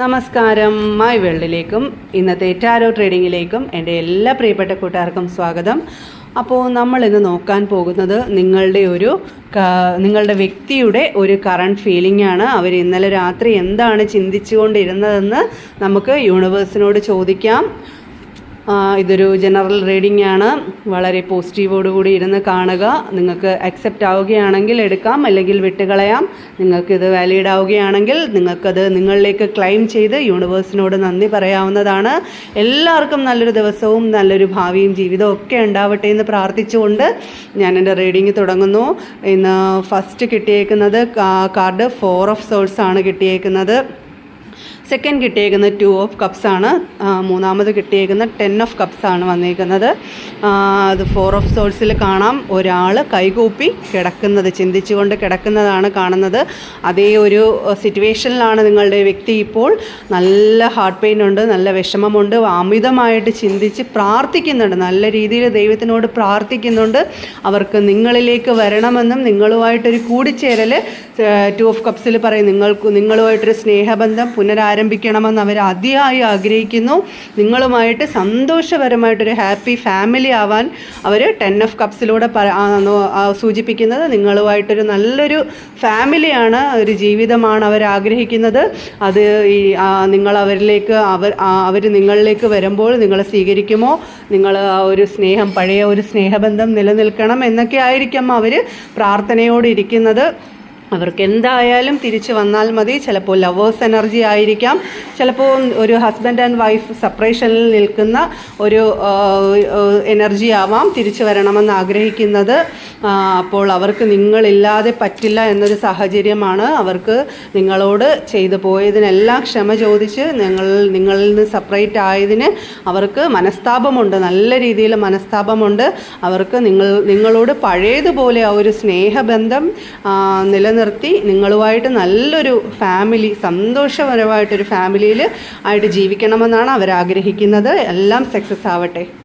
നമസ്കാരം. മൈ വേൾഡിലേക്കും ഇന്നത്തെ ടാരോ ട്രേഡിങ്ങിലേക്കും എൻ്റെ എല്ലാ പ്രിയപ്പെട്ട കൂട്ടുകാർക്കും സ്വാഗതം. അപ്പോൾ നമ്മളിന്ന് നോക്കാൻ പോകുന്നത് നിങ്ങളുടെ വ്യക്തിയുടെ ഒരു കറണ്ട് ഫീലിംഗ് ആണ്. അവർ ഇന്നലെ രാത്രി എന്താണ് ചിന്തിച്ചുകൊണ്ടിരുന്നതെന്ന് നമുക്ക് യൂണിവേഴ്സിനോട് ചോദിക്കാം. ഇതൊരു ജനറൽ റീഡിംഗ് ആണ്. വളരെ പോസിറ്റീവോടുകൂടി ഇരുന്ന് കാണുക. നിങ്ങൾക്ക് അക്സെപ്റ്റ് ആവുകയാണെങ്കിൽ എടുക്കാം, അല്ലെങ്കിൽ വിട്ടുകളയാം. നിങ്ങൾക്കിത് വാലിഡ് ആവുകയാണെങ്കിൽ നിങ്ങൾക്കത് നിങ്ങളിലേക്ക് ക്ലെയിം ചെയ്ത് യൂണിവേഴ്സിനോട് നന്ദി പറയാവുന്നതാണ്. എല്ലാവർക്കും നല്ലൊരു ദിവസവും നല്ലൊരു ഭാവിയും ജീവിതവും ഒക്കെ ഉണ്ടാവട്ടെ എന്ന് പ്രാർത്ഥിച്ചുകൊണ്ട് ഞാൻ എൻ്റെ റീഡിംഗ് തുടങ്ങുന്നു. ഇന്ന് ഫസ്റ്റ് കിട്ടിയേക്കുന്നത് കാർഡ് 4 ഓഫ് സോൾസ് ആണ് കിട്ടിയേക്കുന്നത്. സെക്കൻഡ് കിട്ടിയേക്കുന്നത് 2 ഓഫ് കപ്സ് ആണ്. മൂന്നാമത് കിട്ടിയേക്കുന്ന 10 ഓഫ് കപ്സ് ആണ് വന്നിരിക്കുന്നത്. അത് 4 ഓഫ് സോൾസിൽ കാണാം ഒരാൾ കൈകൂപ്പി കിടക്കുന്നത്, ചിന്തിച്ചുകൊണ്ട് കിടക്കുന്നതാണ് കാണുന്നത്. അതേ ഒരു സിറ്റുവേഷനിലാണ് നിങ്ങളുടെ വ്യക്തി ഇപ്പോൾ. നല്ല ഹാർട്ട് പെയിൻ ഉണ്ട്, നല്ല വിഷമമുണ്ട്, അമിതമായിട്ട് ചിന്തിച്ച് പ്രാർത്ഥിക്കുന്നുണ്ട്, നല്ല രീതിയിൽ ദൈവത്തിനോട് പ്രാർത്ഥിക്കുന്നുണ്ട്. അവർക്ക് നിങ്ങളിലേക്ക് വരണമെന്നും നിങ്ങളുമായിട്ടൊരു കൂടിച്ചേരൽ 2 ഓഫ് കപ്സിൽ പറയും, നിങ്ങളുമായിട്ടൊരു സ്നേഹബന്ധം ആരംഭിക്കണമെന്ന് അവർ അതിയായി ആഗ്രഹിക്കുന്നു. നിങ്ങളുമായിട്ട് സന്തോഷപരമായിട്ടൊരു ഹാപ്പി ഫാമിലി ആവാൻ അവർ 10 ഓഫ് കപ്സിലൂടെ സൂചിപ്പിക്കുന്നത് നിങ്ങളുമായിട്ടൊരു നല്ലൊരു ഫാമിലിയാണ്, ഒരു ജീവിതമാണ് അവർ ആഗ്രഹിക്കുന്നത്. അത് അവർ നിങ്ങളിലേക്ക് വരുമ്പോൾ നിങ്ങൾ സ്വീകരിക്കുമോ, നിങ്ങൾ ആ ഒരു സ്നേഹം, പഴയ ഒരു സ്നേഹബന്ധം നിലനിൽക്കണം എന്നൊക്കെ ആയിരിക്കും അവർ പ്രാർത്ഥനയോടെ ഇരിക്കുന്നത്. അവർക്ക് എന്തായാലും തിരിച്ചു വന്നാൽ മതി. ചിലപ്പോൾ ലവേഴ്സ് എനർജി ആയിരിക്കാം, ചിലപ്പോൾ ഒരു ഹസ്ബൻഡ് ആൻഡ് വൈഫ് സെപ്പറേഷനിൽ നിൽക്കുന്ന ഒരു എനർജി ആവാം തിരിച്ചു വരണമെന്ന് ആഗ്രഹിക്കുന്നത്. അപ്പോൾ അവർക്ക് നിങ്ങളില്ലാതെ പറ്റില്ല എന്നൊരു സാഹചര്യമാണ്. അവർക്ക് നിങ്ങളോട് ചെയ്തു പോയതിനെല്ലാം ക്ഷമ ചോദിച്ച് നിങ്ങളിൽ നിന്ന് സെപ്പറേറ്റ് ആയതിന് അവർക്ക് മനസ്താപമുണ്ട്, നല്ല രീതിയിൽ മനസ്താപമുണ്ട്. അവർക്ക് നിങ്ങളോട് പഴയതുപോലെ ആ ഒരു സ്നേഹബന്ധം നിലനിർത്തി നിങ്ങളുമായിട്ട് നല്ലൊരു ഫാമിലി, സന്തോഷപരമായിട്ടൊരു ഫാമിലിയിൽ ആയിട്ട് ജീവിക്കണമെന്നാണ് അവർ ആഗ്രഹിക്കുന്നത്. എല്ലാം സക്സസ് ആവട്ടെ.